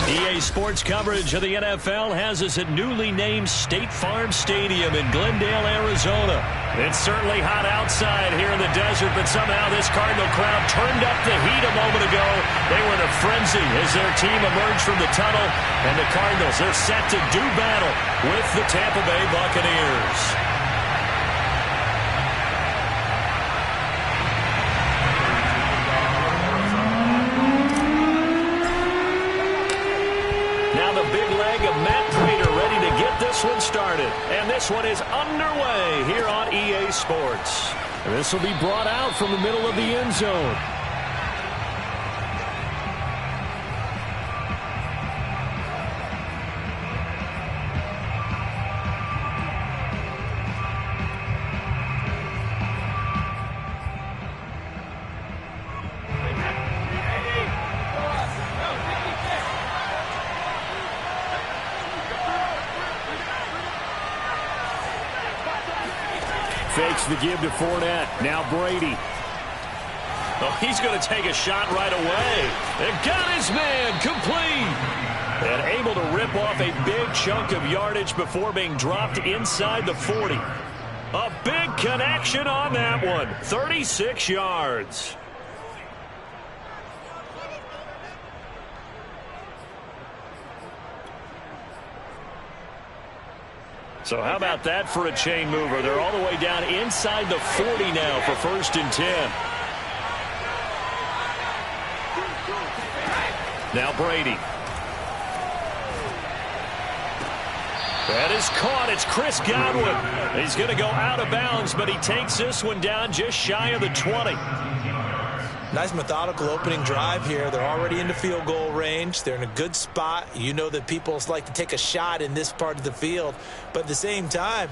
EA Sports coverage of the NFL has us at newly named State Farm Stadium in Glendale, Arizona. It's certainly hot outside here in the desert, but somehow this Cardinal crowd turned up the heat a moment ago. They were in a frenzy as their team emerged from the tunnel, and the Cardinals, they're set to do battle with the Tampa Bay Buccaneers. This one started, and this one is underway here on EA Sports. And this will be brought out from the middle of the end zone. Fakes the give to Fournette. Now Brady. Oh, he's going to take a shot right away. And got his man complete. And able to rip off a big chunk of yardage before being dropped inside the 40. A big connection on that one. 36 yards. So how about that for a chain mover? They're all the way down inside the 40 now for 1st and 10. Now Brady. That is caught. It's Chris Godwin. He's going to go out of bounds, but he takes this one down just shy of the 20. Nice methodical opening drive here. They're already in the field goal range. They're in a good spot. You know that people like to take a shot in this part of the field. But at the same time,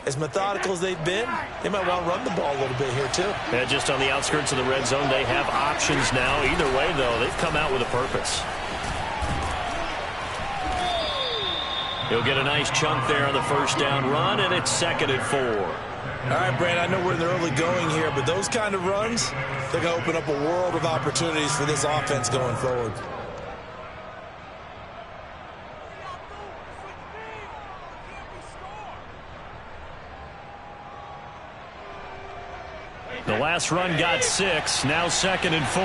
as methodical as they've been, they might want to run the ball a little bit here too. Yeah, just on the outskirts of the red zone, they have options now. Either way, though, they've come out with a purpose. He'll get a nice chunk there on the first down run, and it's 2nd and 4. All right, Brand, I know we're in the early going here, but those kind of runs, they're going to open up a world of opportunities for this offense going forward. The last run got 6, now 2nd and 4.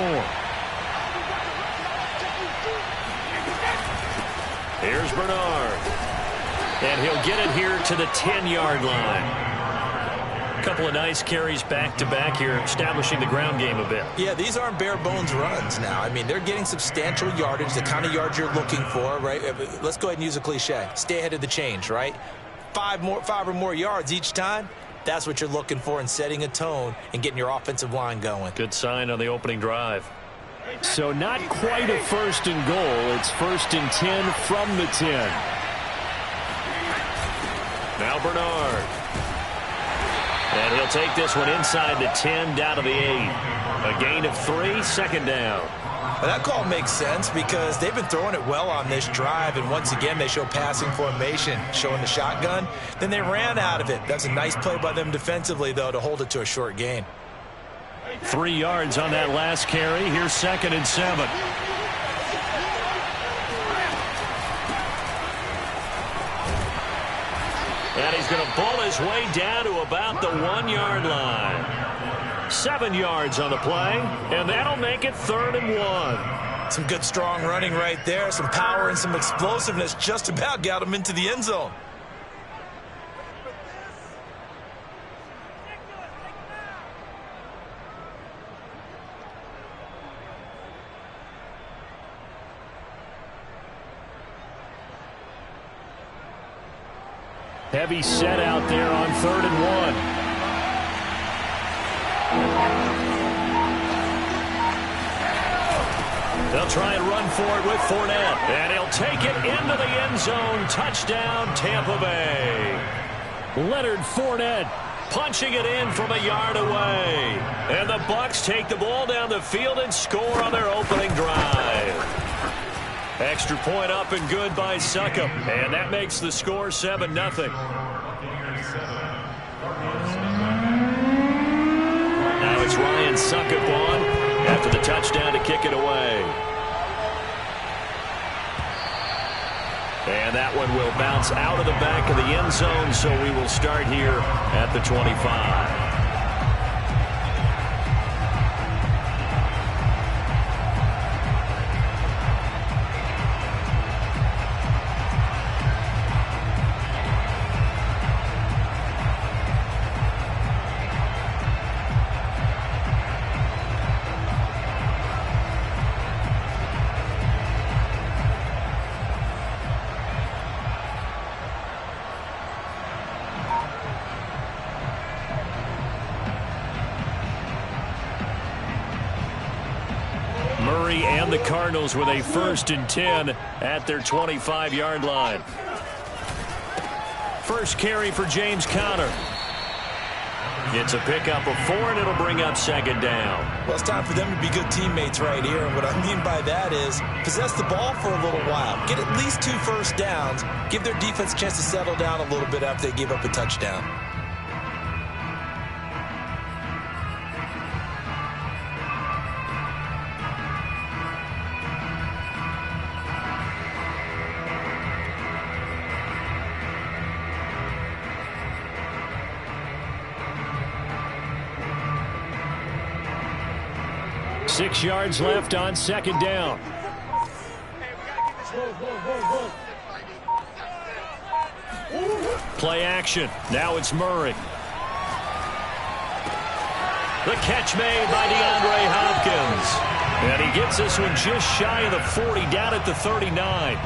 Here's Bernard. And he'll get it here to the 10-yard line. Couple of nice carries back-to-back here, establishing the ground game a bit. Yeah, these aren't bare-bones runs now. I mean, they're getting substantial yardage, the kind of yards you're looking for, right? Let's go ahead and use a cliche. Stay ahead of the change, right? 5 or more yards each time, that's what you're looking for in setting a tone and getting your offensive line going. Good sign on the opening drive. So not quite a 1st and goal. It's 1st and 10 from the 10. Now Bernard. And he'll take this one inside the 10 down to the 8. A gain of 3, 2nd down. Well, that call makes sense because they've been throwing it well on this drive, and once again they show passing formation, showing the shotgun. Then they ran out of it. That's a nice play by them defensively, though, to hold it to a short gain. 3 yards on that last carry. Here's 2nd and 7. And he's going to pull his way down to about the 1-yard line. 7 yards on the play, and that'll make it 3rd and 1. Some good, strong running right there. Some power and some explosiveness just about got him into the end zone. Heavy set out there on 3rd and 1. They'll try and run for it with Fournette. And he'll take it into the end zone. Touchdown, Tampa Bay. Leonard Fournette punching it in from a yard away. And the Bucs take the ball down the field and score on their opening drive. Extra point up and good by Succop. And that makes the score 7-0. Now it's Ryan Succop on after the touchdown to kick it away. one will bounce out of the back of the end zone, so we will start here at the 25. And the Cardinals with a 1st and 10 at their 25-yard line. First carry for James Conner. It's a pickup of 4, and it'll bring up 2nd down. Well, it's time for them to be good teammates right here. And what I mean by that is possess the ball for a little while. Get at least 2 first downs. Give their defense a chance to settle down a little bit after they give up a touchdown. Six yards left on 2nd down. Play action. Now it's Murray. The catch made by DeAndre Hopkins. And he gets this one just shy of the 40, down at the 39.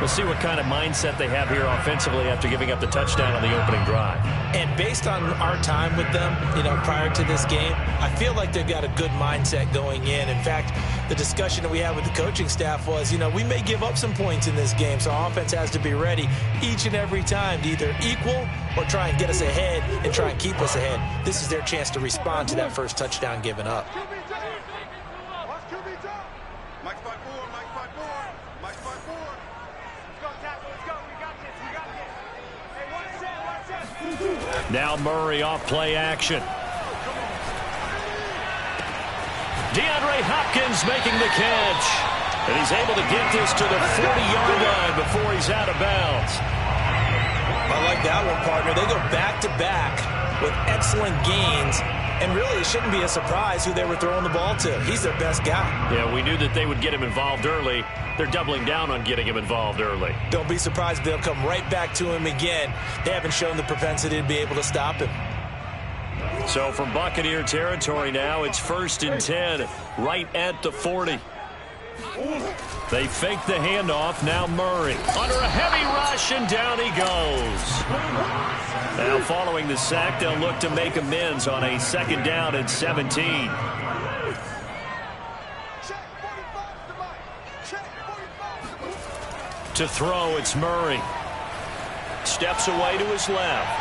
We'll see what kind of mindset they have here offensively after giving up the touchdown on the opening drive. And based on our time with them, prior to this game, I feel like they've got a good mindset going in. In fact, the discussion that we had with the coaching staff was, we may give up some points in this game, so our offense has to be ready each and every time to either equal or try and get us ahead and try and keep us ahead. This is their chance to respond to that first touchdown given up. Now Murray off play action. DeAndre Hopkins making the catch. And he's able to get this to the 40-yard line before he's out of bounds. I like that one, partner. They go back-to-back with excellent gains. And really, it shouldn't be a surprise who they were throwing the ball to. He's their best guy. Yeah, we knew that they would get him involved early. They're doubling down on getting him involved early. Don't be surprised if they'll come right back to him again. They haven't shown the propensity to be able to stop him. So from Buccaneer territory now, it's 1st and 10, right at the 40. They fake the handoff. Now Murray under a heavy rush, and down he goes. Now following the sack, they'll look to make amends on a 2nd down and 17. To throw, it's Murray. Steps away to his left.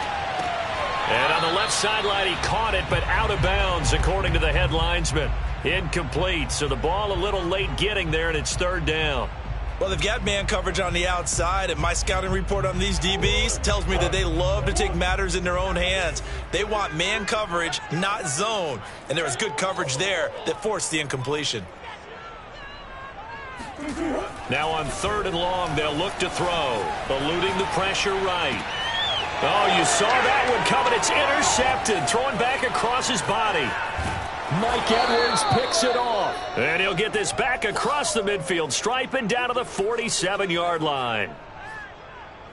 And on the left sideline, he caught it, but out of bounds, according to the head linesman. Incomplete, so the ball a little late getting there, and it's 3rd down. Well, they've got man coverage on the outside, and my scouting report on these DBs tells me that they love to take matters in their own hands. They want man coverage, not zone. And there was good coverage there that forced the incompletion. Now on 3rd and long, they'll look to throw, eluding the pressure right. Oh, you saw that one coming. It's intercepted, throwing back across his body. Mike Edwards picks it off. And he'll get this back across the midfield stripe and down to the 47-yard line.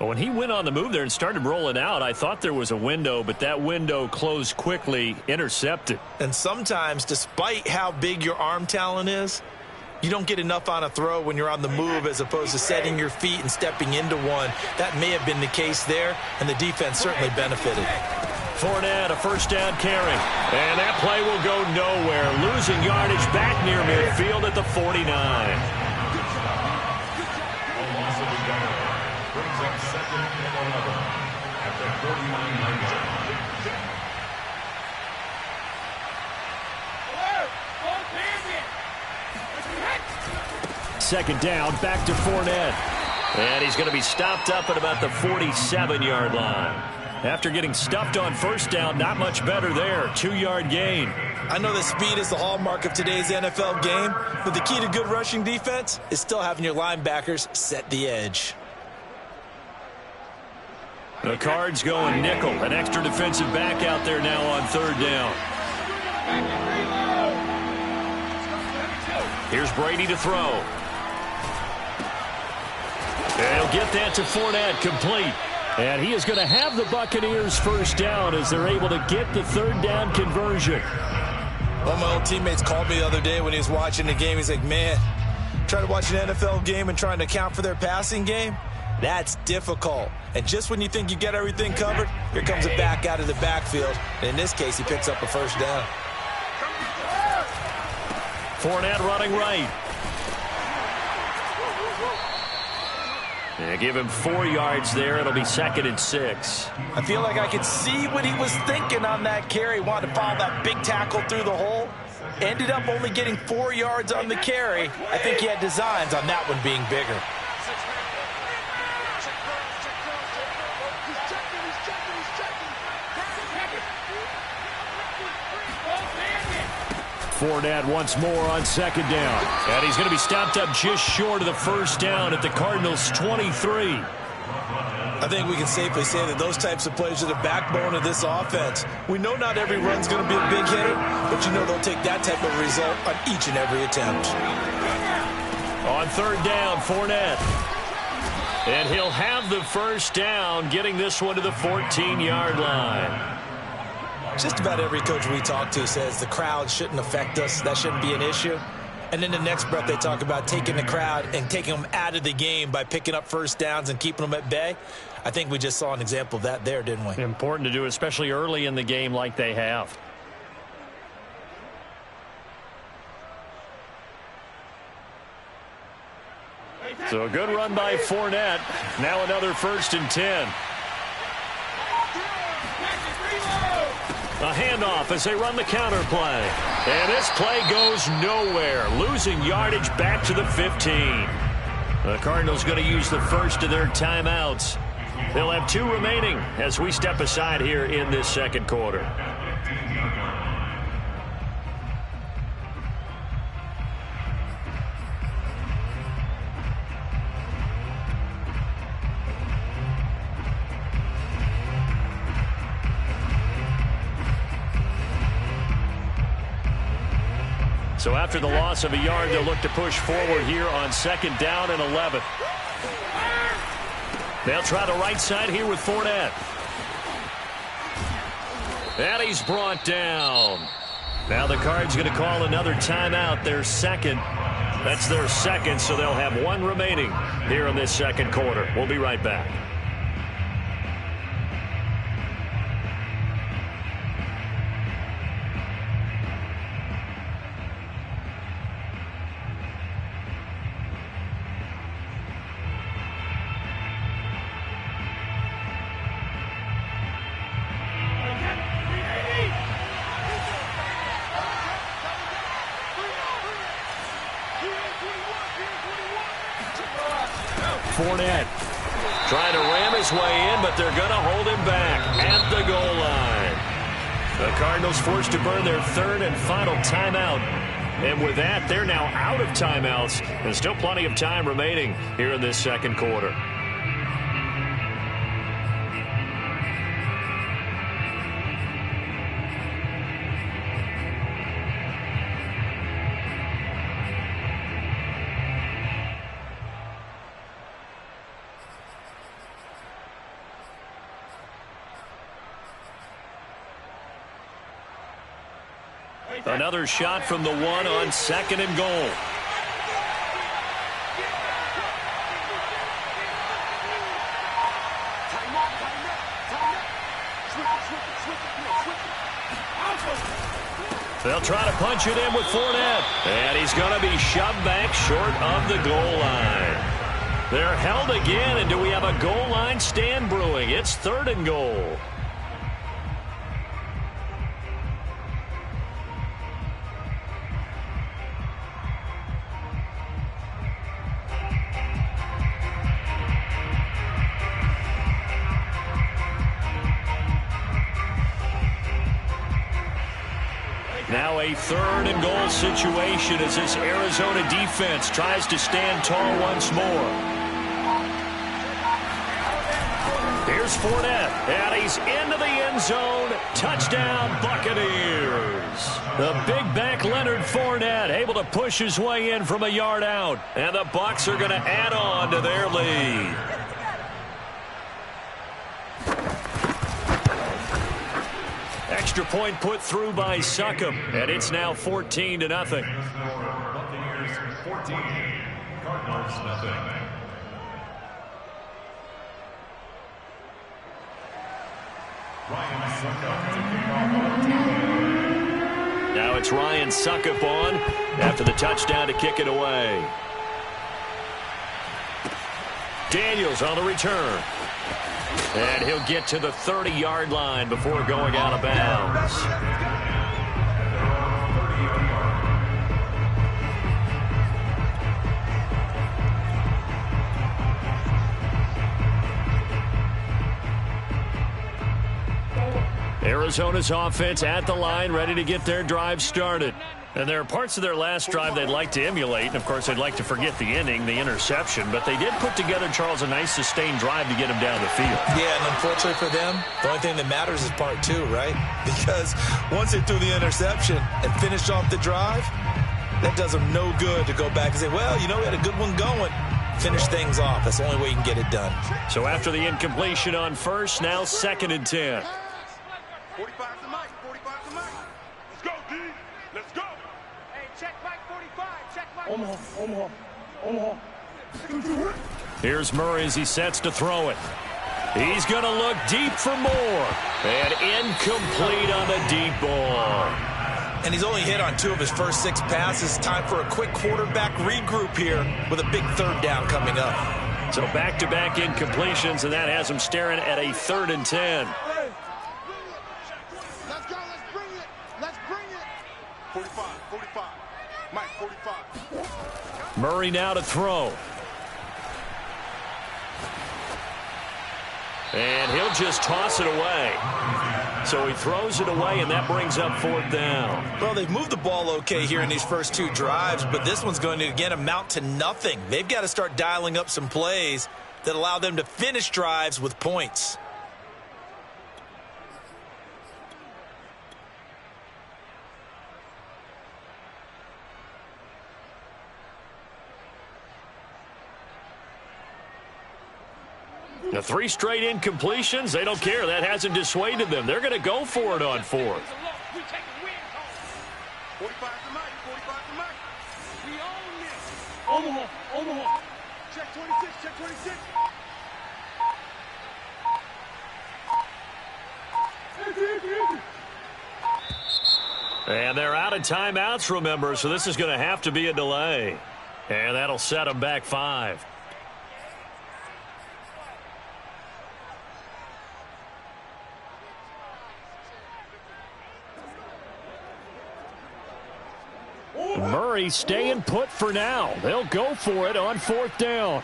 But when he went on the move there and started rolling out, I thought there was a window, but that window closed quickly, intercepted. And sometimes, despite how big your arm talent is, you don't get enough on a throw when you're on the move as opposed to setting your feet and stepping into one. That may have been the case there, and the defense certainly benefited. Fournette, a 1st down carry. And that play will go nowhere. Losing yardage back near midfield at the 49. Second down, back to Fournette. And he's going to be stopped up at about the 47-yard line. After getting stuffed on 1st down, not much better there. 2-yard gain. I know that speed is the hallmark of today's NFL game, but the key to good rushing defense is still having your linebackers set the edge. The Cards going nickel. An extra defensive back out there now on third down. Here's Brady to throw. And he'll get that to Fournette, complete. And he is going to have the Buccaneers first down as they're able to get the third down conversion. One of my old teammates called me the other day when he was watching the game. He's like, man, trying to watch an NFL game and trying to account for their passing game, that's difficult. And just when you think you get everything covered, here comes a back out of the backfield. And in this case, he picks up a first down. Fournette running right. And give him 4 yards there. It'll be 2nd and 6. I feel like I could see what he was thinking on that carry. Wanted to follow that big tackle through the hole. Ended up only getting 4 yards on the carry. I think he had designs on that one being bigger. Fournette once more on 2nd down. And he's going to be stopped up just short of the first down at the Cardinals' 23. I think we can safely say that those types of plays are the backbone of this offense. We know not every run's going to be a big hitter, but you know they'll take that type of result on each and every attempt. On third down, Fournette. And he'll have the first down, getting this one to the 14-yard line. Just about every coach we talk to says the crowd shouldn't affect us. That shouldn't be an issue. And then the next breath they talk about taking the crowd and taking them out of the game by picking up first downs and keeping them at bay. I think we just saw an example of that there, didn't we? Important to do, especially early in the game like they have. So a good run by Fournette. Now another 1st and 10. A handoff as they run the counter play. And this play goes nowhere. Losing yardage back to the 15. The Cardinals going to use the first of their timeouts. They'll have 2 remaining as we step aside here in this second quarter. So after the loss of a yard, they'll look to push forward here on 2nd down and 11. They'll try the right side here with Fournette. And he's brought down. Now the Cards going to call another timeout, their second. That's their second, so they'll have 1 remaining here in this second quarter. We'll be right back. Fournette trying to ram his way in, but they're going to hold him back at the goal line. The Cardinals forced to burn their 3rd and final timeout. And with that, they're now out of timeouts. And still plenty of time remaining here in this second quarter. Another shot from the 1 on 2nd and goal. They'll try to punch it in with Fournette. And he's going to be shoved back short of the goal line. They're held again, and do we have a goal line stand brewing? It's 3rd and goal. Now a 3rd and goal situation as this Arizona defense tries to stand tall once more. Here's Here's Fournette, and he's into the end zone. Touchdown, Buccaneers. The big back Leonard Fournette able to push his way in from a yard out. And the Bucs are going to add on to their lead. Extra point put through by Succop, and it's now 14-0. Buccaneers 14, Cardinals nothing. Now it's Ryan Succop on after the touchdown to kick it away. Daniels on the return. And he'll get to the 30-yard line before going out of bounds. Arizona's offense at the line, ready to get their drive started. And there are parts of their last drive they'd like to emulate. And, of course, they'd like to forget the inning, the interception. But they did put together, Charles, a nice sustained drive to get him down the field. Yeah, and unfortunately for them, the only thing that matters is part two, right? Because once they threw the interception and finished off the drive, that does them no good to go back and say, well, you know, we had a good one going. Finish things off. That's the only way you can get it done. So after the incompletion on first, now 2nd and 10. 45 to Mike. 45 to Mike. Let's go, D. Let's go. Hey, check Mike 45. Check Mike. Omaha. Here's Murray as he sets to throw it. He's going to look deep for more. And incomplete on the deep ball. And he's only hit on 2 of his first 6 passes. Time for a quick quarterback regroup here with a big 3rd down coming up. So back-to-back incompletions, and that has him staring at a 3rd and 10. Let's go. Let's bring it. Let's bring it. 45. 45. Mike 45. Murray now to throw. And he'll just toss it away. So he throws it away, and that brings up 4th down. Well, they've moved the ball okay here in these first 2 drives, but this one's going to, again, amount to nothing. They've got to start dialing up some plays that allow them to finish drives with points. The 3 straight incompletions, they don't care. That hasn't dissuaded them. They're going to go for it on 4th. 45 to Mike. 45 to Mike. We own this. Omaha. Check 26. Check 26. And they're out of timeouts, remember, so this is going to have to be a delay. And that'll set them back 5. Murray staying put for now. They'll go for it on 4th down.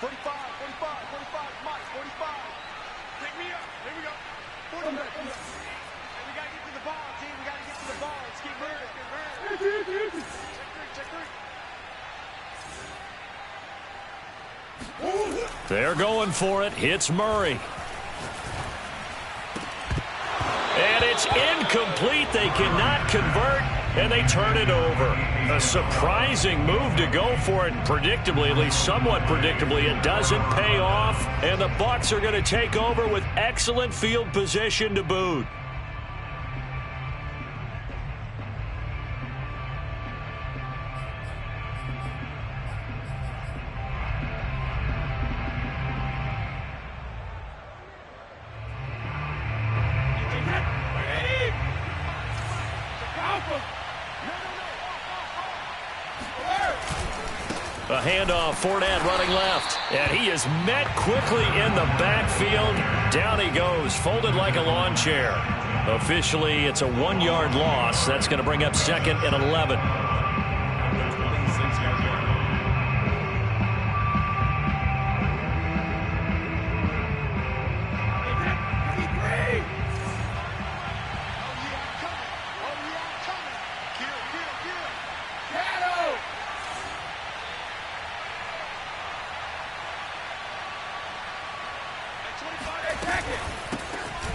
45. 45. Mike 45. Pick me up. Here we go. 45. Hey, we got to get to the ball, team. We got to get to the ball. Let's keep moving. Check 3. They're going for it. Hits Murray. And it's incomplete. They cannot convert, and they turn it over. A surprising move to go for it, and predictably, at least somewhat predictably, it doesn't pay off, and the Bucs are going to take over with excellent field position to boot. A handoff, Fournette running left, and he is met quickly in the backfield. Down he goes, folded like a lawn chair. Officially, it's a 1-yard loss. That's going to bring up 2nd and 11.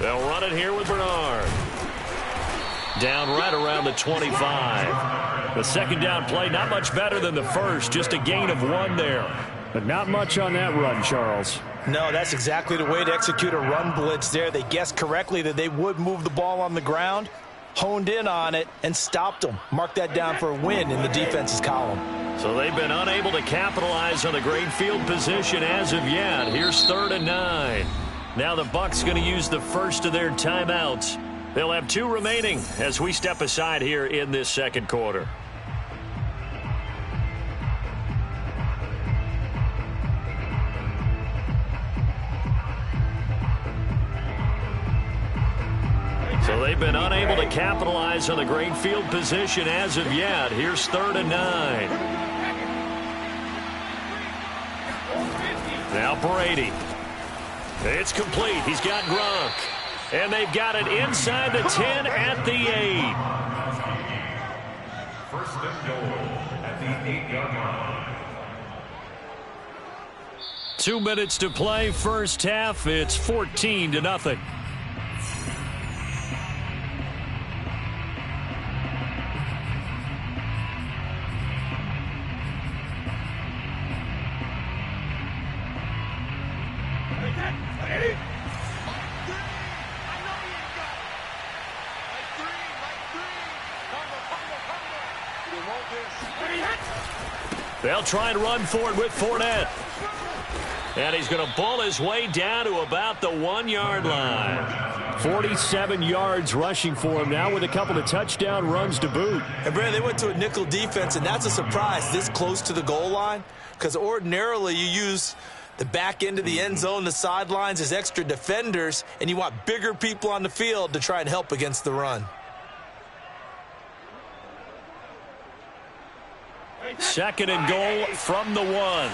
They'll run it here with Bernard. Down right around the 25. The second down play, not much better than the first, just a gain of 1 there. But not much on that run, Charles. No, that's exactly the way to execute a run blitz there. They guessed correctly that they would move the ball on the ground, honed in on it, and stopped them. Mark that down for a win in the defense's column. So they've been unable to capitalize on the great field position as of yet. Here's 3rd and 9. Now the Bucs going to use the first of their timeouts. They'll have 2 remaining as we step aside here in this second quarter. So they've been unable to capitalize on the great field position as of yet. Here's 3rd and 9. Now Brady. It's complete. He's got Gronk. And they've got it inside the 10 at the 8. First and goal at the 8-yard line. 2 minutes to play, first half. It's 14-0. They'll try and run for it with Fournette. And he's going to bull his way down to about the 1-yard line. 47 yards rushing for him now with a couple of touchdown runs to boot. And, Brad, they went to a nickel defense, and that's a surprise this close to the goal line, because ordinarily you use the back end of the end zone, the sidelines as extra defenders, and you want bigger people on the field to try and help against the run. Second and goal from the 1.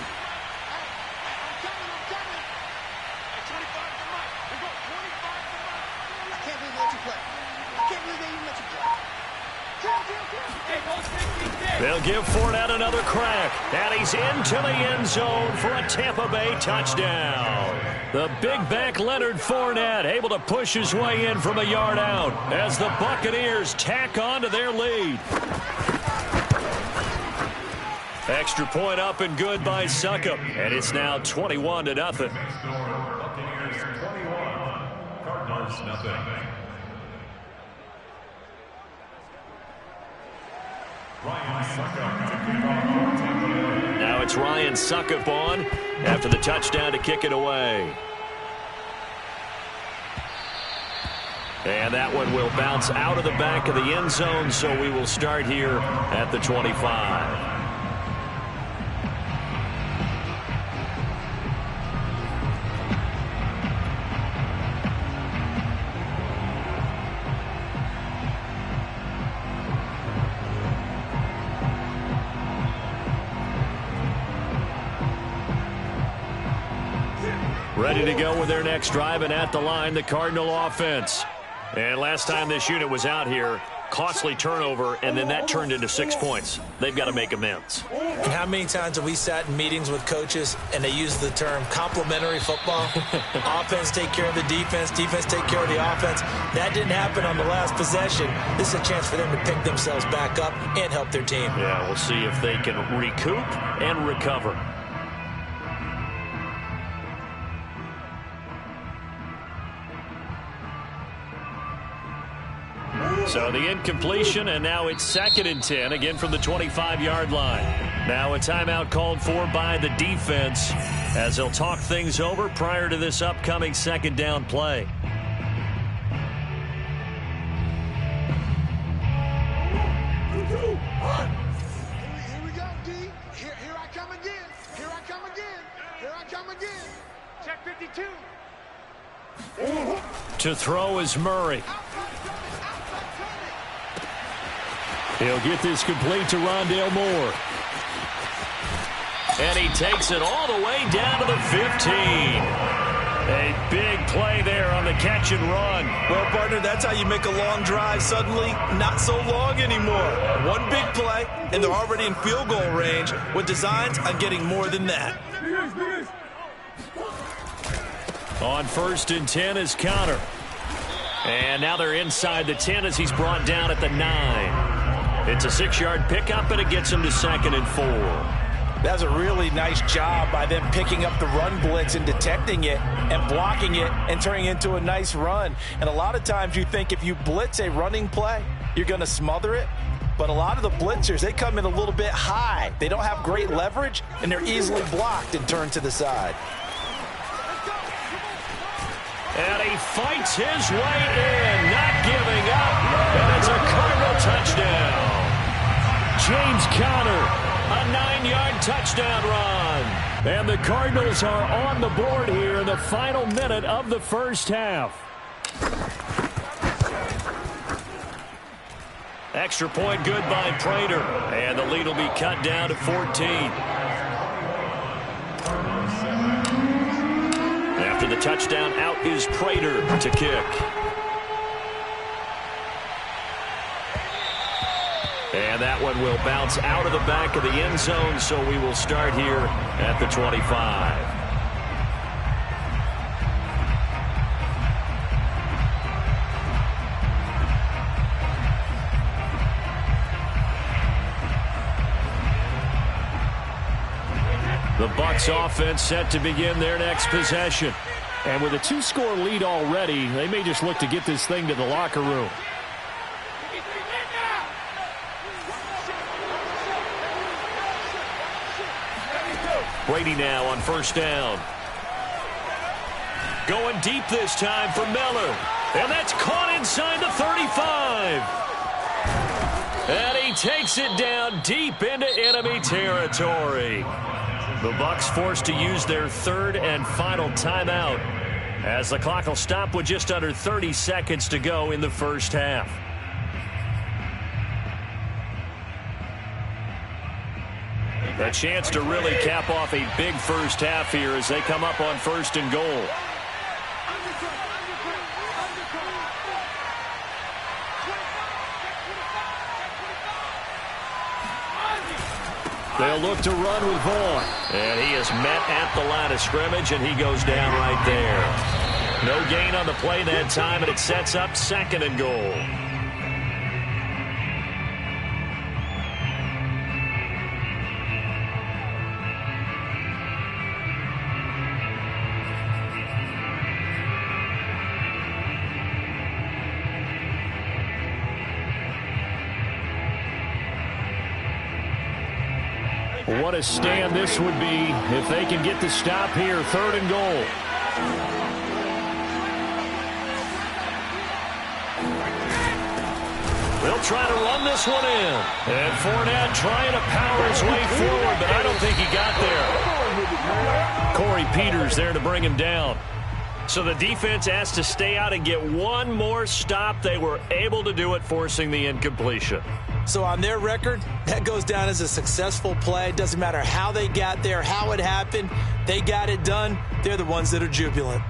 They'll give Fournette another crack, and he's into the end zone for a Tampa Bay touchdown. The big back Leonard Fournette able to push his way in from a yard out as the Buccaneers tack on to their lead. Extra point up and good by Succop, and it's now 21-0. Next score, Buccaneers 21, Cardinals nothing. Ryan Succop to kick off Tampa Bay. Now it's Ryan Succop on after the touchdown to kick it away. And that one will bounce out of the back of the end zone, so we will start here at the 25. Ready to go with their next drive, and at the line, the Cardinal offense. And last time this unit was out here, costly turnover, and then that turned into 6 points. They've got to make amends. And how many times have we sat in meetings with coaches and they use the term complementary football? Offense take care of the defense, defense take care of the offense. That didn't happen on the last possession. This is a chance for them to pick themselves back up and help their team. Yeah, we'll see if they can recoup and recover. So the incompletion, and now it's 2nd and 10, again from the 25-yard line. Now a timeout called for by the defense as they'll talk things over prior to this upcoming second down play. Here we go, D. Here I come again. Here I come again. Here I come again. Check 52. To throw is Murray. He'll get this complete to Rondale Moore. And he takes it all the way down to the 15. A big play there on the catch and run. Well, partner, that's how you make a long drive suddenly not so long anymore. One big play, and they're already in field goal range with designs on getting more than that. On 1st and 10 is Connor. And now they're inside the 10 as he's brought down at the 9. It's a 6-yard pickup, and it gets him to 2nd and 4. That was a really nice job by them picking up the run blitz and detecting it and blocking it and turning it into a nice run. And a lot of times you think if you blitz a running play, you're going to smother it. But a lot of the blitzers, they come in a little bit high. They don't have great leverage, and they're easily blocked and turned to the side. And he fights his way in, not giving up. And it's a Cardinal touchdown. James Conner, a 9-yard touchdown run. And the Cardinals are on the board here in the final minute of the first half. Extra point good by Prater. And the lead will be cut down to 14. After the touchdown, out is Prater to kick. And that one will bounce out of the back of the end zone, so we will start here at the 25. The Bucs offense set to begin their next possession. And with a 2-score lead already, they may just look to get this thing to the locker room. Brady now on first down. Going deep this time for Miller. And that's caught inside the 35. And he takes it down deep into enemy territory. The Bucs forced to use their 3rd and final timeout as the clock will stop with just under 30 seconds to go in the first half. A chance to really cap off a big first half here as they come up on 1st and goal. They'll look to run with Vaughn. And he is met at the line of scrimmage, and he goes down right there. No gain on the play that time, and it sets up 2nd and goal. What a stand this would be if they can get the stop here. 3rd and goal. They'll try to run this one in. And Fournette trying to power his way forward, but I don't think he got there. Corey Peters there to bring him down. So the defense has to stay out and get one more stop. They were able to do it, forcing the incompletion. So on their record, that goes down as a successful play. Doesn't matter how they got there, how it happened. They got it done. They're the ones that are jubilant.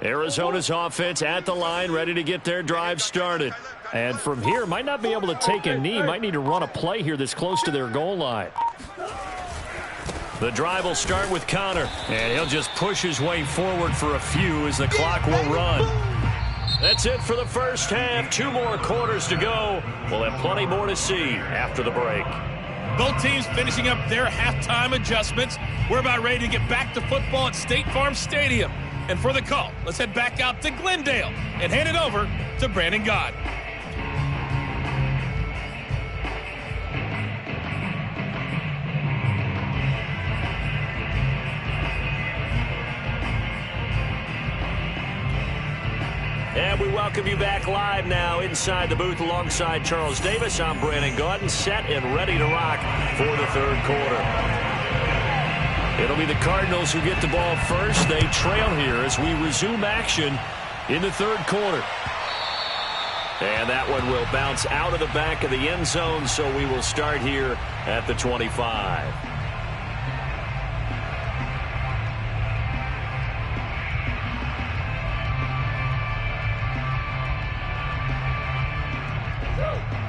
Arizona's offense at the line, ready to get their drive started. And from here, might not be able to take a knee. Might need to run a play here that's close to their goal line. The drive will start with Conner, and he'll just push his way forward for a few as the clock will run. That's it for the first half. 2 more quarters to go. We'll have plenty more to see after the break. Both teams finishing up their halftime adjustments. We're about ready to get back to football at State Farm Stadium. And for the call, let's head back out to Glendale and hand it over to Brandon Gott. And we welcome you back live now inside the booth alongside Charles Davis. I'm Brandon Gordon, set and ready to rock for the 3rd quarter. It'll be the Cardinals who get the ball first. They trail here as we resume action in the 3rd quarter. And that one will bounce out of the back of the end zone, so we will start here at the 25.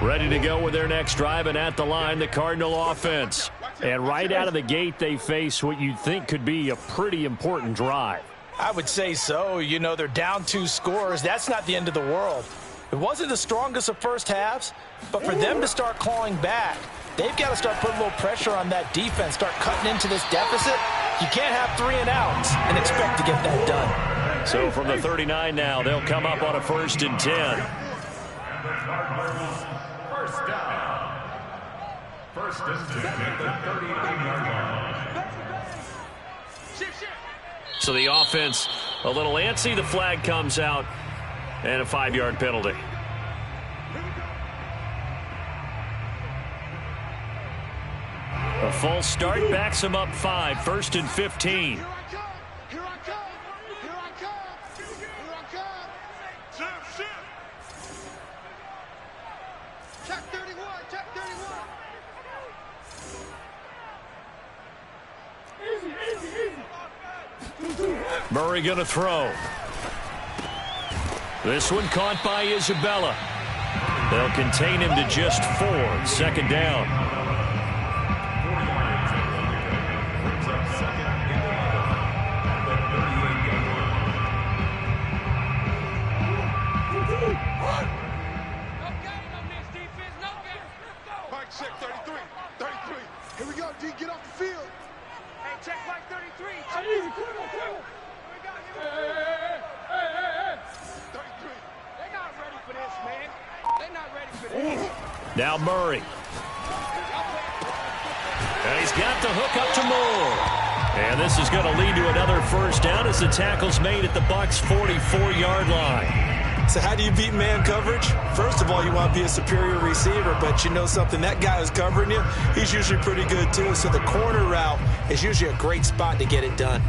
Ready to go with their next drive, and at the line, the Cardinal offense. And right out of the gate, they face what you'd think could be a pretty important drive. I would say so. You know, they're down 2 scores. That's not the end of the world. It wasn't the strongest of first halves, but for them to start clawing back, they've got to start putting a little pressure on that defense, start cutting into this deficit. You can't have 3 and outs and expect to get that done. So from the 39 now, they'll come up on a 1st and 10. First down. First and 10 at the 39-yard line. So the offense a little antsy. The flag comes out and a 5-yard penalty. A false start backs him up 5. 1st and 15. Here I come. Here I come. Here I come. Here I come. Shift. Check 31. Check 31. Murray going to throw. This one caught by Isabella. They'll contain him to just 4. 2nd down. Mike, check 33. 33. Here we go, D. Get off the field. Hey, check Mike 33. Check. Here we go. Hey. 33. They're not ready for this, man. They're not ready for this. Now Murray. And he's got the hook up to Moore. And this is going to lead to another 1st down as the tackle's made at the Bucs' 44-yard line. So how do you beat man coverage? First of all, you want to be a superior receiver, but you know something, that guy who's covering you, he's usually pretty good too. So the corner route is usually a great spot to get it done.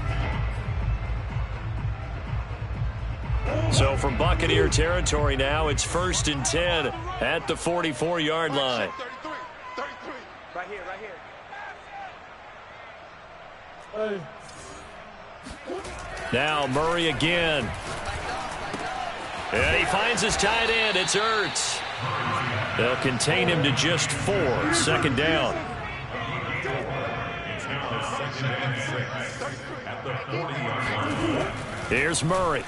So from Buccaneer territory now, it's 1st and 10 at the 44-yard line. 33. Right here. Now Murray again. And he finds his tight end. It's Ertz. They'll contain him to just 4. 2nd down. It's now 2nd and 6 at the 40-yard line. Here's Murray.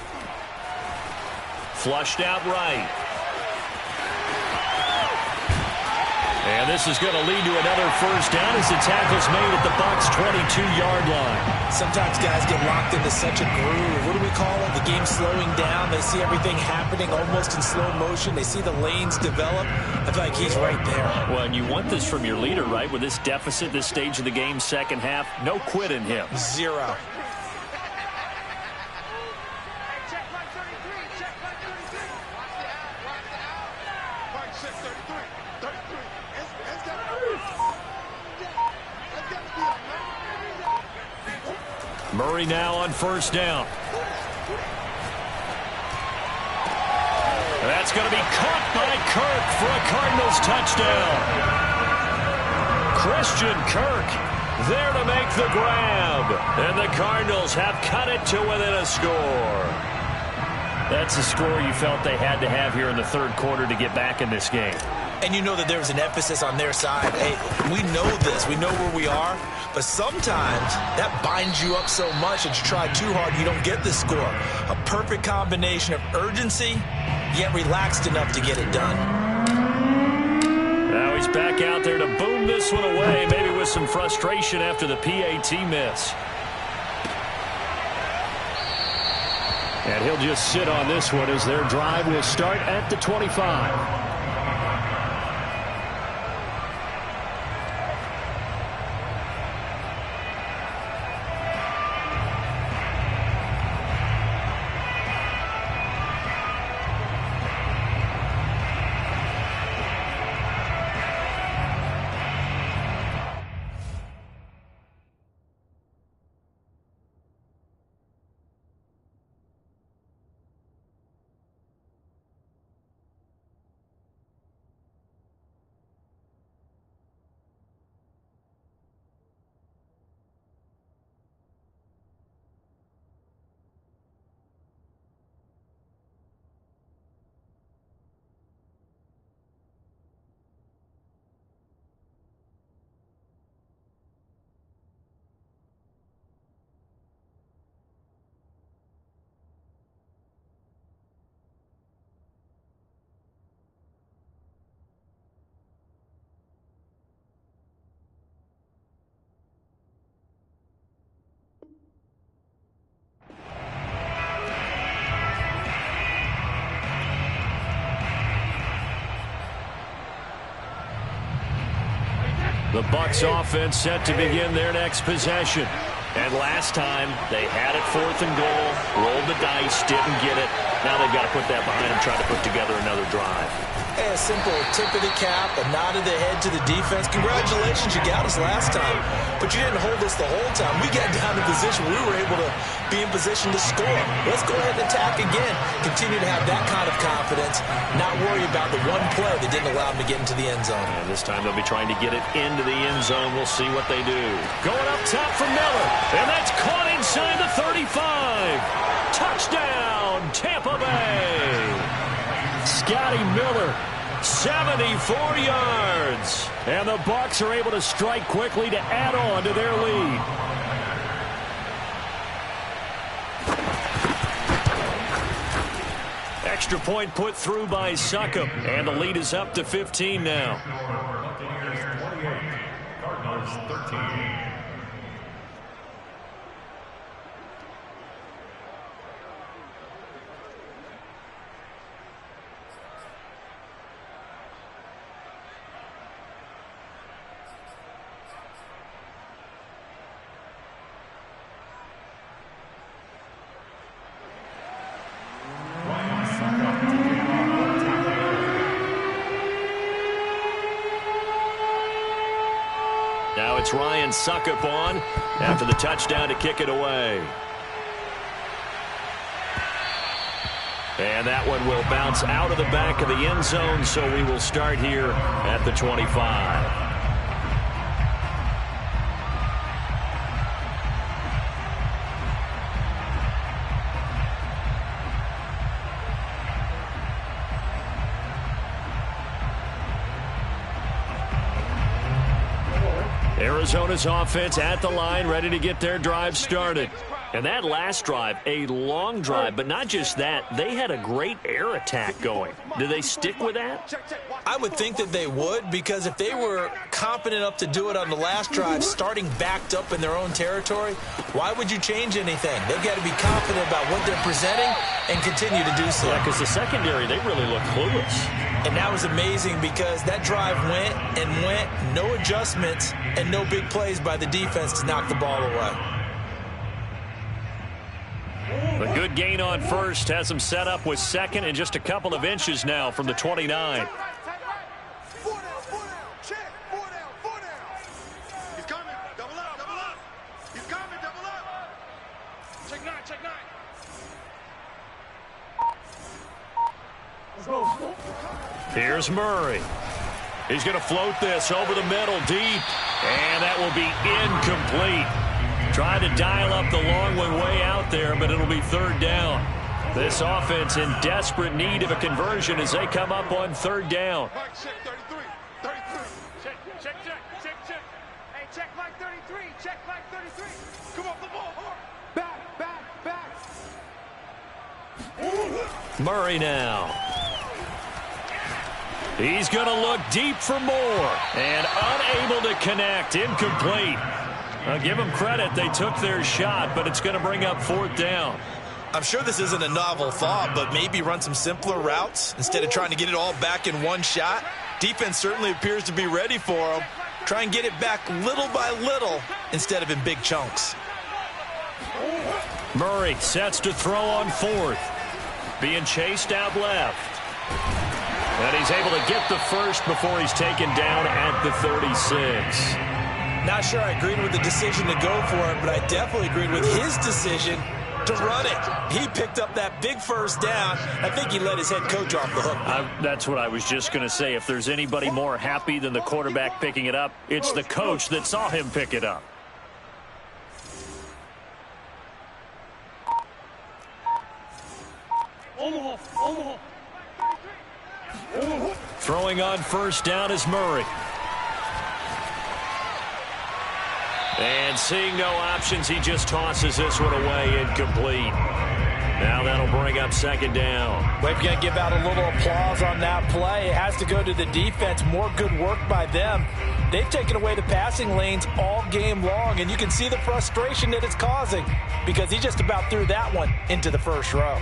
Flushed out right. And this is going to lead to another 1st down as the tackle's made at the Bucs' 22-yard line. Sometimes guys get locked into such a groove. What do we call it? The game's slowing down. They see everything happening almost in slow motion. They see the lanes develop. I feel like he's right there. Well, and you want this from your leader, right? With this deficit, this stage of the game, 2nd half, no quit in him. 0. Murray now on 1st down. That's going to be caught by Kirk for a Cardinals touchdown. Christian Kirk there to make the grab. And the Cardinals have cut it to within a score. That's a score you felt they had to have here in the 3rd quarter to get back in this game. And you know that there was an emphasis on their side. Hey, we know this. We know where we are. But sometimes that binds you up so much that you try too hard, you don't get the score. A perfect combination of urgency, yet relaxed enough to get it done. Now he's back out there to boom this one away, maybe with some frustration after the PAT miss. And he'll just sit on this one as their drive will start at the 25. Bucs offense set to begin their next possession. And last time, they had it 4th and goal, rolled the dice, didn't get it. Now they've got to put that behind them, try to put together another drive. Hey, a simple tip of the cap, a nod of the head to the defense. Congratulations, you got us last time, but you didn't hold us the whole time. We got down in position. We were able to be in position to score. Let's go ahead and attack again. Continue to have that kind of confidence, not worry about the one play that didn't allow them to get into the end zone. And this time they'll be trying to get it into the end zone. We'll see what they do. Going up top for Miller, and that's caught inside the 35. Touchdown, Tampa Bay. Scotty Miller, 74 yards. And the Bucs are able to strike quickly to add on to their lead. Extra point put through by Succop, and the lead is up to 15 now. Buccaneers 28, Cardinals 13. Now it's Ryan Succop on after the touchdown to kick it away. And that one will bounce out of the back of the end zone, so we will start here at the 25. Arizona's offense at the line, ready to get their drive started. And that last drive, a long drive, but not just that, they had a great air attack going. Do they stick with that? I would think that they would, because if they were confident enough to do it on the last drive, starting backed up in their own territory, why would you change anything? They've got to be confident about what they're presenting and continue to do so. Yeah, because the secondary, they really look clueless. And that was amazing because that drive went and went, no adjustments and no big plays by the defense to knock the ball away. A good gain on first has them set up with second and just a couple of inches now from the 29. Here's Murray. He's going to float this over the middle deep, and that will be incomplete. Tried to dial up the long one way out there, but it'll be third down. This offense in desperate need of a conversion as they come up on third down. Check 33, 33. Check. Hey, check like 33, check like 33. Come off the ball, hard. Back. Murray now. He's going to look deep for more, and unable to connect, incomplete. I'll give them credit. They took their shot, but it's going to bring up fourth down. I'm sure this isn't a novel thought, but maybe run some simpler routes instead of trying to get it all back in one shot. Defense certainly appears to be ready for them. Try and get it back little by little instead of in big chunks. Murray sets to throw on fourth. Being chased out left. And he's able to get the first before he's taken down at the 36. Not sure I agreed with the decision to go for it, but I definitely agreed with his decision to run it. He picked up that big first down. I think he let his head coach off the hook. That's what I was just going to say. If there's anybody more happy than the quarterback picking it up, it's the coach that saw him pick it up. Throwing on first down is Murray. And seeing no options, he just tosses this one away, incomplete. Now that'll bring up second down. We're going to give out a little applause on that play. It has to go to the defense. More good work by them. They've taken away the passing lanes all game long, and you can see the frustration that it's causing because he just about threw that one into the first row.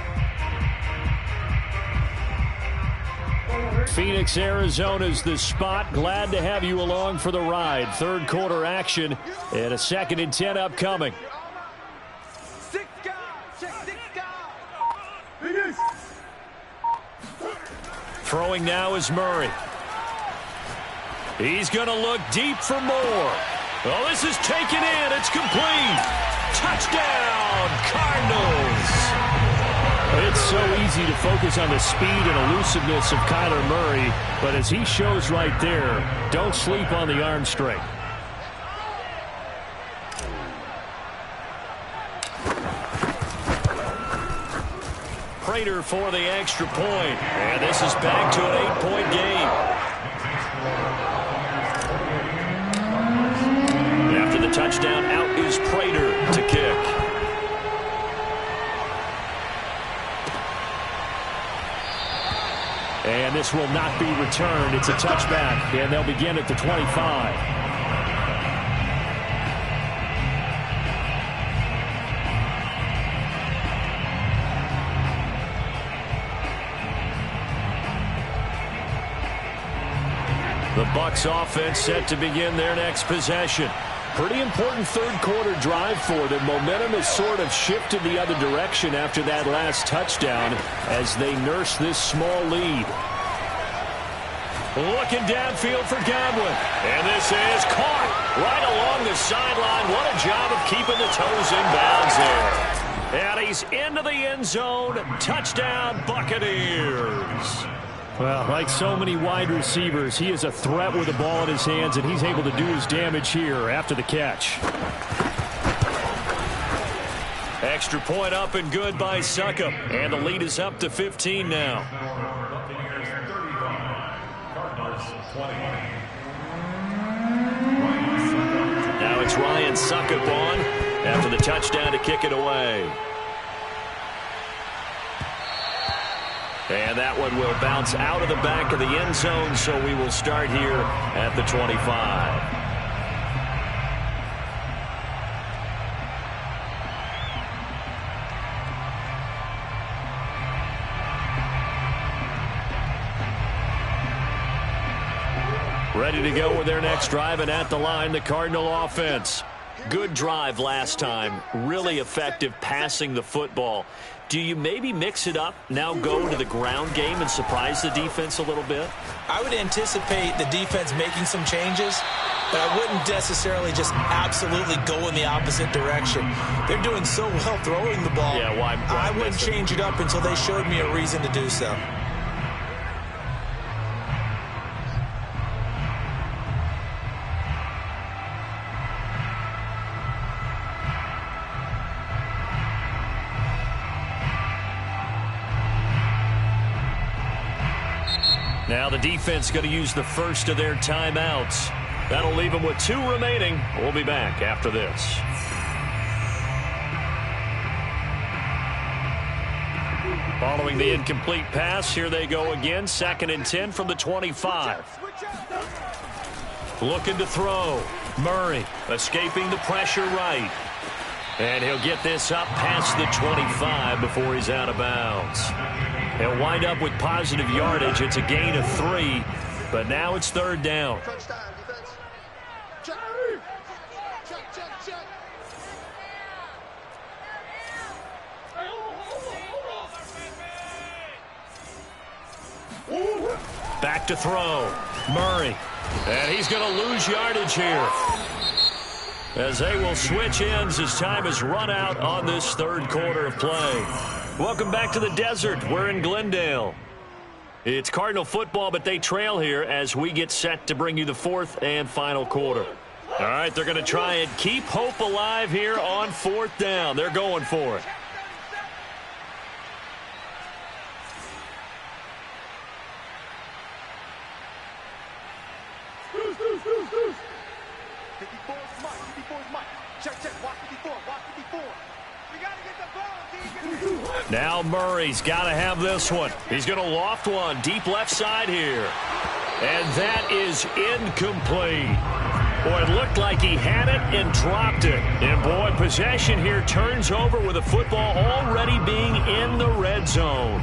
Phoenix, Arizona's the spot. Glad to have you along for the ride. Third quarter action and a 2nd and 10 upcoming. Throwing now is Murray. He's going to look deep for more. Oh, this is taken in. It's complete. Touchdown, Cardinals. It's so easy to focus on the speed and elusiveness of Kyler Murray, but as he shows right there, don't sleep on the arm strength. Prater for the extra point, and this is back to an 8-point game. After the touchdown, out is Prater to kick. And this will not be returned. It's a touchback, and they'll begin at the 25. The Bucs offense set to begin their next possession. Pretty important third quarter drive for them. Momentum has sort of shifted the other direction after that last touchdown as they nurse this small lead. Looking downfield for Godwin. And this is caught right along the sideline. What a job of keeping the toes in bounds there. And he's into the end zone. Touchdown, Buccaneers. Well, like so many wide receivers, he is a threat with the ball in his hands, and he's able to do his damage here after the catch. Extra point up and good by Succop. And the lead is up to 15 now. Now it's Ryan Succop on after the touchdown to kick it away. And that one will bounce out of the back of the end zone, so we will start here at the 25. Ready to go with their next drive, and at the line, the Cardinal offense. Good drive last time. Really effective passing the football. Do you maybe mix it up, now go to the ground game and surprise the defense a little bit? I would anticipate the defense making some changes, but I wouldn't necessarily just absolutely go in the opposite direction. They're doing so well throwing the ball. Yeah, why I wouldn't change it up until they showed me a reason to do so. Now the defense going to use the first of their timeouts. That'll leave them with 2 remaining. We'll be back after this. Following the incomplete pass, here they go again. 2nd and 10 from the 25. Looking to throw. Murray escaping the pressure right. And he'll get this up past the 25 before he's out of bounds. He'll wind up with positive yardage. It's a gain of 3, but now it's 3rd down. Back to throw. Murray. And he's going to lose yardage here, as they will switch ends as time has run out on this 3rd quarter of play. Welcome back to the desert. We're in Glendale. It's Cardinal football, but they trail here as we get set to bring you the 4th and final quarter. All right, they're going to try and keep hope alive here on 4th down. They're going for it. Now Murray's got to have this one. He's going to loft one deep left side here. And that is incomplete. Boy, it looked like he had it and dropped it. And boy, possession here turns over with the football already being in the red zone.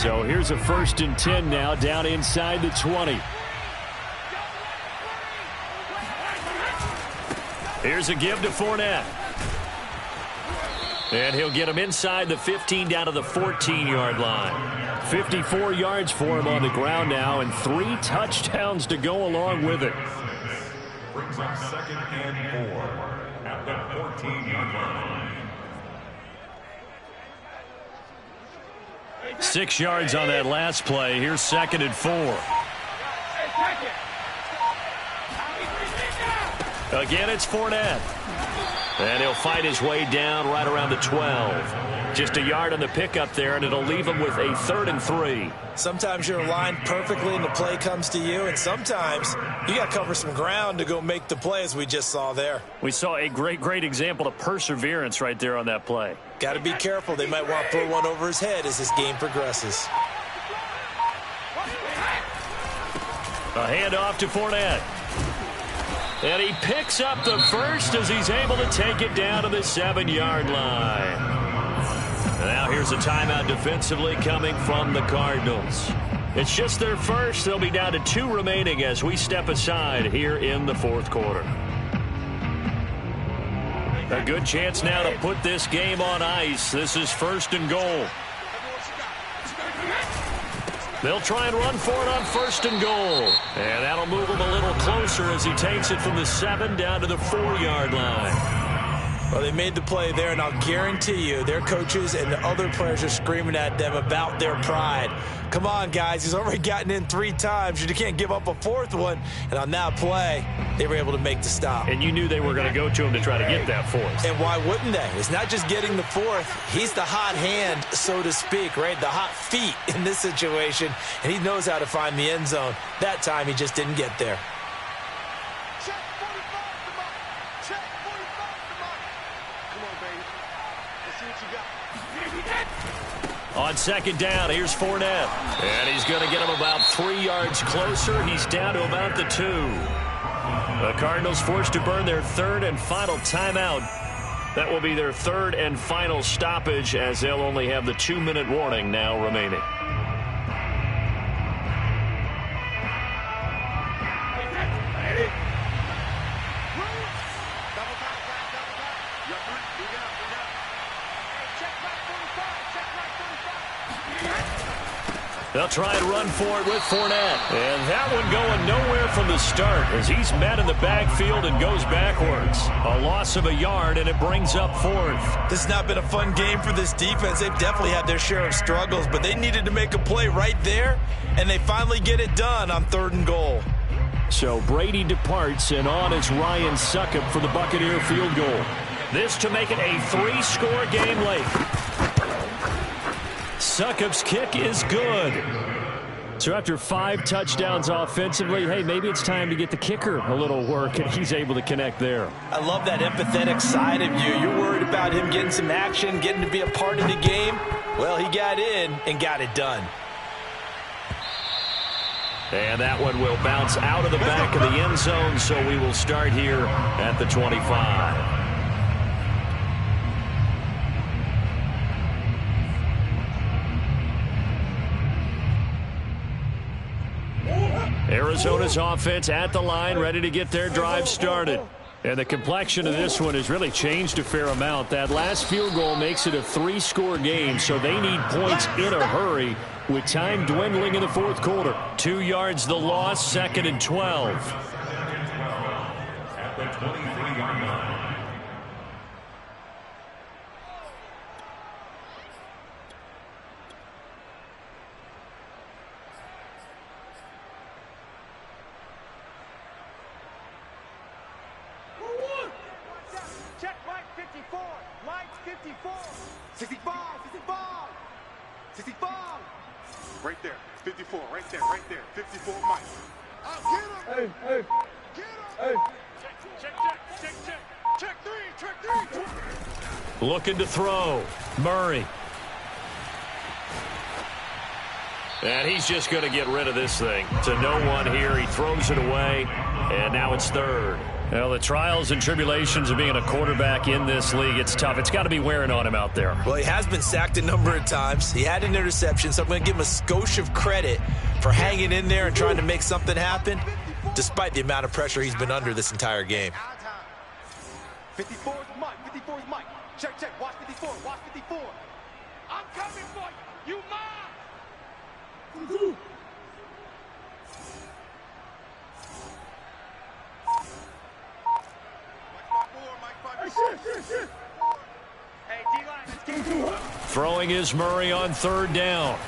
So here's a 1st and 10 now, down inside the 20. Here's a give to Fournette. And he'll get him inside the 15 down to the 14-yard line. 54 yards for him on the ground now, and 3 touchdowns to go along with it. Brings up 2nd and 4 at the 14-yard line. 6 yards on that last play. Here's 2nd and 4. Again, it's Fournette. And he'll fight his way down right around the 12. Just a yard on the pickup there, and it'll leave him with a 3rd and 3. Sometimes you're aligned perfectly and the play comes to you, and sometimes you got to cover some ground to go make the play, as we just saw there. We saw a great example of perseverance right there on that play. Got to be careful. They might want to throw one over his head as this game progresses. A handoff to Fournette. And he picks up the first as he's able to take it down to the 7-yard line. Now here's a timeout defensively coming from the Cardinals. It's just their first. They'll be down to 2 remaining as we step aside here in the 4th quarter. A good chance now to put this game on ice. This is 1st and goal. They'll try and run for it on 1st and goal. And that'll move him a little closer as he takes it from the 7 down to the 4-yard line. Well, they made the play there, and I'll guarantee you their coaches and the other players are screaming at them about their pride. Come on, guys. He's already gotten in 3 times. You can't give up a 4th one. And on that play, they were able to make the stop. And you knew they were going to go to him to try to get that 4th. And why wouldn't they? It's not just getting the 4th. He's the hot hand, so to speak, right? The hot feet in this situation. And he knows how to find the end zone. That time, he just didn't get there. Check 45 to Mike. Check 45 to Mike. Come on, baby. Let's see what you got. On 2nd down, here's Fournette. And he's going to get him about 3 yards closer. He's down to about the 2. The Cardinals forced to burn their 3rd and final timeout. That will be their 3rd and final stoppage, as they'll only have the 2-minute warning now remaining. They'll try and run for it with Fournette. And that one going nowhere from the start as he's met in the backfield and goes backwards. A loss of a yard, and it brings up 4th. This has not been a fun game for this defense. They've definitely had their share of struggles, but they needed to make a play right there, and they finally get it done on 3rd and goal. So Brady departs, and on is Ryan Succop for the Buccaneer field goal. This to make it a 3-score game late. Succop's kick is good. So after 5 touchdowns offensively, hey, maybe it's time to get the kicker a little work, and he's able to connect there. I love that empathetic side of you. You're worried about him getting some action, getting to be a part of the game. Well, he got in and got it done. And that one will bounce out of the back of the end zone, so we will start here at the 25. Arizona's offense at the line, ready to get their drive started. And the complexion of this one has really changed a fair amount. That last field goal makes it a 3-score game, so they need points in a hurry with time dwindling in the 4th quarter. 2 yards the loss, 2nd and 12. At the 23-yard line. Check Mike 54. Mike 54. 65. 65. 65. Right there. 54. Right there. Right there. 54 Mike. Get him. Hey. Get him. Hey. Check 3. Check 3. Looking to throw. Murray. And he's just going to get rid of this thing. To no one here. He throws it away, and now it's 3rd. Well, the trials and tribulations of being a quarterback in this league, it's tough. It's got to be wearing on him out there. Well, he has been sacked a number of times. He had an interception, so I'm going to give him a skosh of credit for hanging in there and trying to make something happen, despite the amount of pressure he's been under this entire game. 54 is Mike. 54 is Mike. Check, check. Watch 54. Watch 54. I'm coming for you. You mine. Hey, D-line, let's get Throwing is Murray on third down.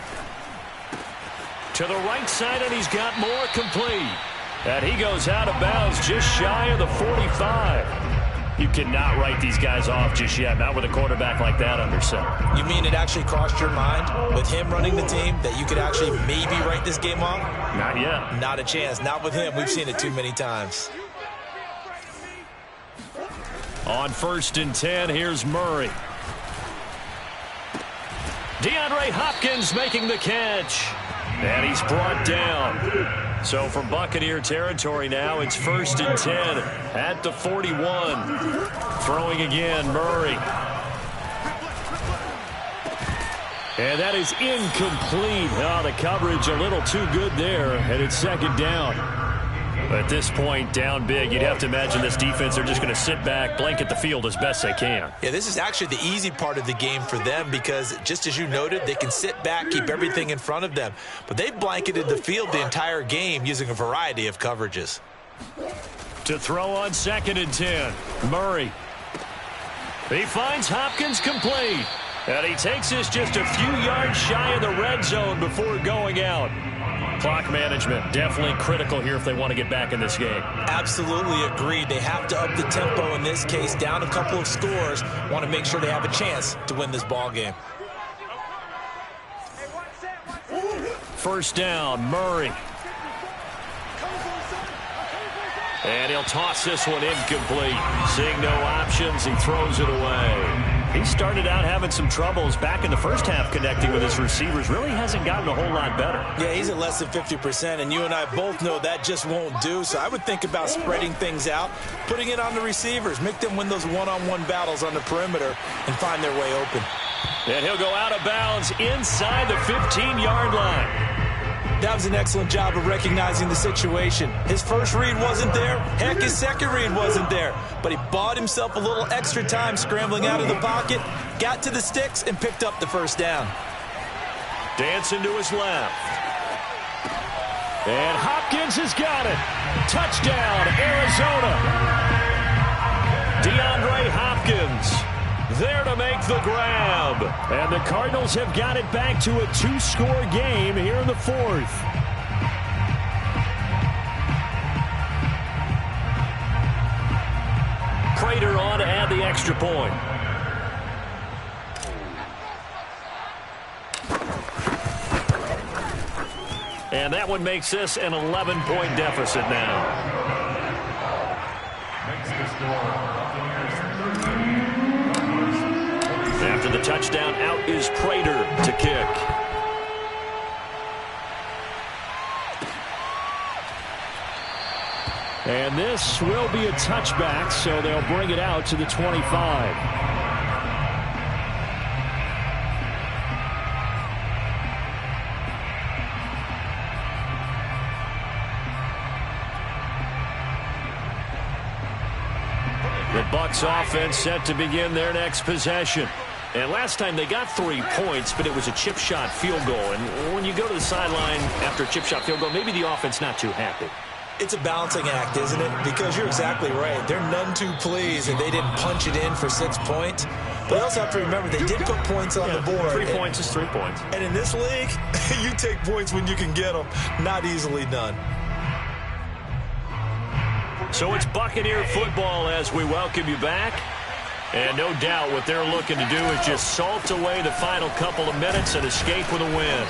To the right side, and he's got more complete. And he goes out of bounds just shy of the 45. You cannot write these guys off just yet, not with a quarterback like that under center. You mean it actually crossed your mind with him running the team that you could actually maybe write this game off? Not yet. Not a chance. Not with him. We've seen it too many times. On 1st and 10, here's Murray. DeAndre Hopkins making the catch. And he's brought down. So from Buccaneer territory now, it's 1st and 10 at the 41. Throwing again, Murray. And that is incomplete. Oh, the coverage a little too good there, and it's 2nd down. At this point, down big, you'd have to imagine this defense, they're just going to sit back, blanket the field as best they can. Yeah, this is actually the easy part of the game for them because, just as you noted, they can sit back, keep everything in front of them. But they've blanketed the field the entire game using a variety of coverages. To throw on 2nd and 10, Murray. He finds Hopkins complete. And he takes this just a few yards shy of the red zone before going out. Clock management definitely critical here if they want to get back in this game. Absolutely agreed. They have to up the tempo in this case, down a couple of scores. Want to make sure they have a chance to win this ball game. 1st down, Murray. And he'll toss this one incomplete. Seeing no options, he throws it away. He started out having some troubles back in the first half connecting with his receivers. Really hasn't gotten a whole lot better. Yeah, he's at less than 50%, and you and I both know that just won't do. So I would think about spreading things out, putting it on the receivers, make them win those one-on-one battles on the perimeter and find their way open. And he'll go out of bounds inside the 15-yard line. That was an excellent job of recognizing the situation. His first read wasn't there. Heck, his second read wasn't there. But he bought himself a little extra time scrambling out of the pocket, got to the sticks, and picked up the 1st down. Dancing to his left. And Hopkins has got it. Touchdown, Arizona. DeAndre Hopkins there to make the grab. And the Cardinals have got it back to a 2-score game here in the 4th. Prater on to add the extra point. And that one makes this an 11-point deficit now. Makes the score. After the touchdown, out is Prater to kick. And this will be a touchback, so they'll bring it out to the 25. The Bucs offense set to begin their next possession. And last time they got 3 points, but it was a chip shot field goal. And when you go to the sideline after a chip shot field goal, maybe the offense not too happy. It's a balancing act, isn't it? Because you're exactly right. They're none too pleased that they didn't punch it in for 6 points. But you also have to remember they did put points on the board. 3 points is 3 points. And in this league, you take points when you can get them. Not easily done. So it's Buccaneer football as we welcome you back. And no doubt what they're looking to do is just salt away the final couple of minutes and escape with a win.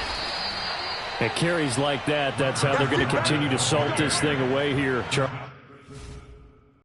At carries like that, that's how they're going to continue to salt this thing away here, Charles.